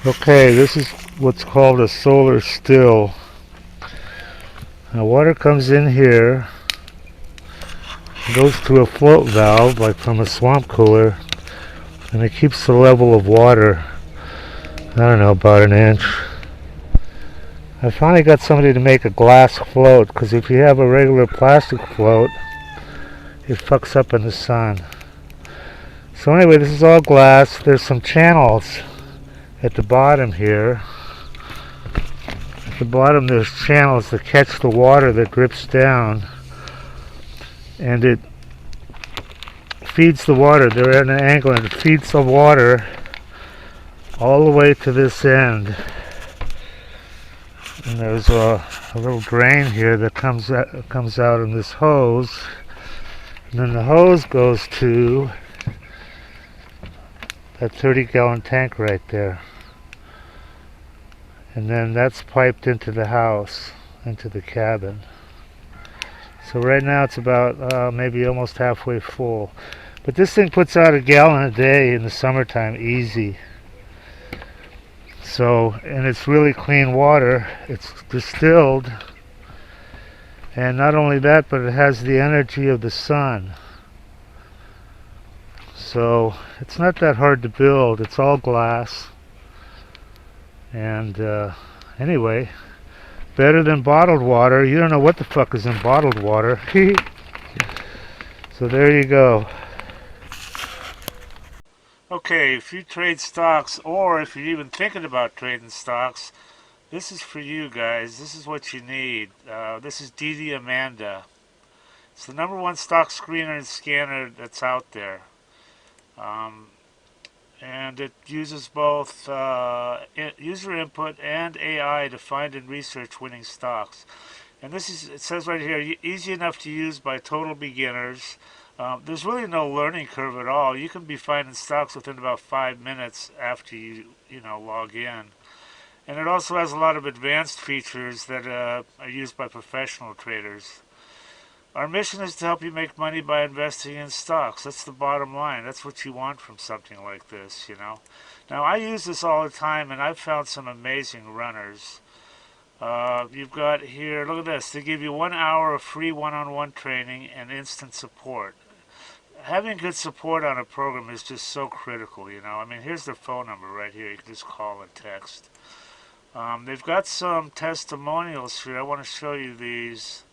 Okay, this is what's called a solar still. Now water comes in here, goes to a float valve like from a swamp cooler, and it keeps the level of water, I don't know, about an inch. I finally got somebody to make a glass float, because if you have a regular plastic float, it fucks up in the sun. So anyway, this is all glass. There's some channels at the bottom here. At the bottom there's channels that catch the water that drips down, and it feeds the water. They're at an angle and it feeds the water all the way to this end. And there's a little drain here that comes out in this hose. And then the hose goes to that 30-gallon tank right there. And then that's piped into the house, into the cabin. So right now it's about maybe almost halfway full. But this thing puts out a gallon a day in the summertime, easy. So, and it's really clean water. It's distilled. And not only that, but it has the energy of the sun. So it's not that hard to build. It's all glass. And anyway, better than bottled water. You don't know what the fuck is in bottled water. So there you go. Okay, if you trade stocks, or if you're even thinking about trading stocks, this is for you guys. This is what you need. This is DDAmanda. It's the #1 stock screener and scanner that's out there. Um, and it uses both user input and AI to find and research winning stocks. And this is, it says right here, easy enough to use by total beginners. There's really no learning curve at all. You can be finding stocks within about 5 minutes after you log in. And it also has a lot of advanced features that are used by professional traders. Our mission is to help you make money by investing in stocks. That's the bottom line. That's what you want from something like this, Now, I use this all the time, and I've found some amazing runners. You've got here, look at this. They give you 1 hour of free one-on-one training and instant support. Having good support on a program is just so critical, I mean, here's their phone number right here. You can just call and text. They've got some testimonials here. I want to show you these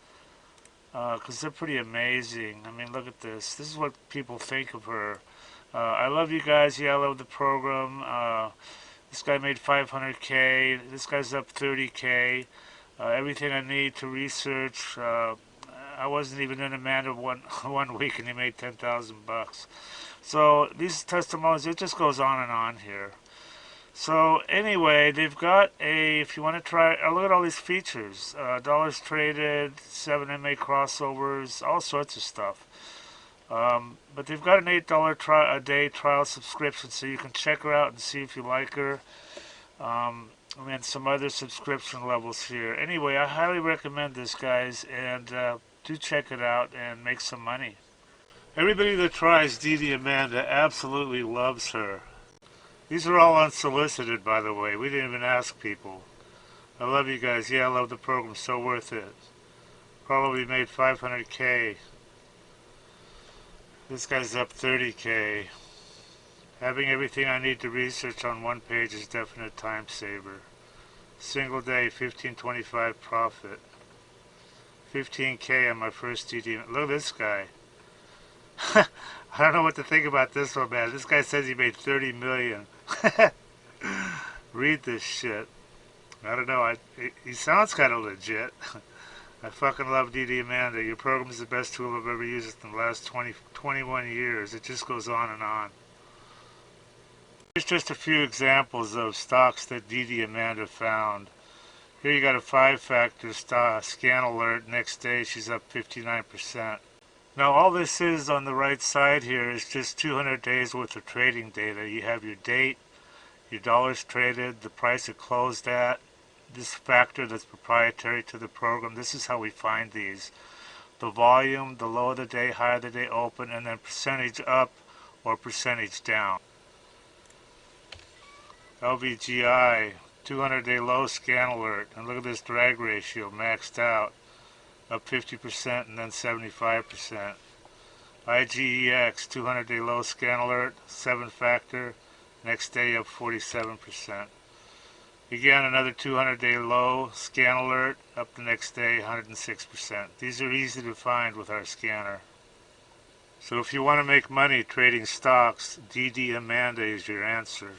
because they're pretty amazing. I mean, look at this. This is what people think of her. I love you guys. Yeah, I love the program. This guy made 500K. This guy's up 30K. Everything I need to research. I wasn't even in Amanda one week, and he made 10,000 bucks. So these testimonials, it just goes on and on here. So anyway, they've got if you want to try, look at all these features. Dollars traded, 7MA crossovers, all sorts of stuff. But they've got an $8 a day trial subscription, so you can check her out and see if you like her. And then some other subscription levels here. Anyway, I highly recommend this, guys, and do check it out and make some money. Everybody that tries DDAmanda absolutely loves her. These are all unsolicited, by the way. We didn't even ask people. I love you guys. Yeah, I love the program. So worth it. Probably made 500K. This guy's up 30K. Having everything I need to research on one page is definite time saver. Single day, 1525 profit. 15K on my first DD. Look at this guy. I don't know what to think about this one, man. This guy says he made 30 million. Read this shit. I don't know. He sounds kind of legit. I fucking love DDAmanda. Your program is the best tool I've ever used in the last 21 years. It just goes on and on. Here's just a few examples of stocks that DDAmanda found. Here you got a 5-factor scan alert. Next day she's up 59%. Now all this is on the right side here is just 200 days worth of trading data. You have your date, your dollars traded, the price it closed at, this factor that's proprietary to the program. This is how we find these. The volume, the low of the day, high of the day open, and then percentage up or percentage down. LVGI, 200-day low scan alert. And look at this drag ratio, maxed out, up 50% and then 75%. IGEX, 200-day low scan alert, 7-factor, next day up 47%. Again, another 200-day low scan alert, up the next day 106%. These are easy to find with our scanner. So if you want to make money trading stocks, DDAmanda is your answer.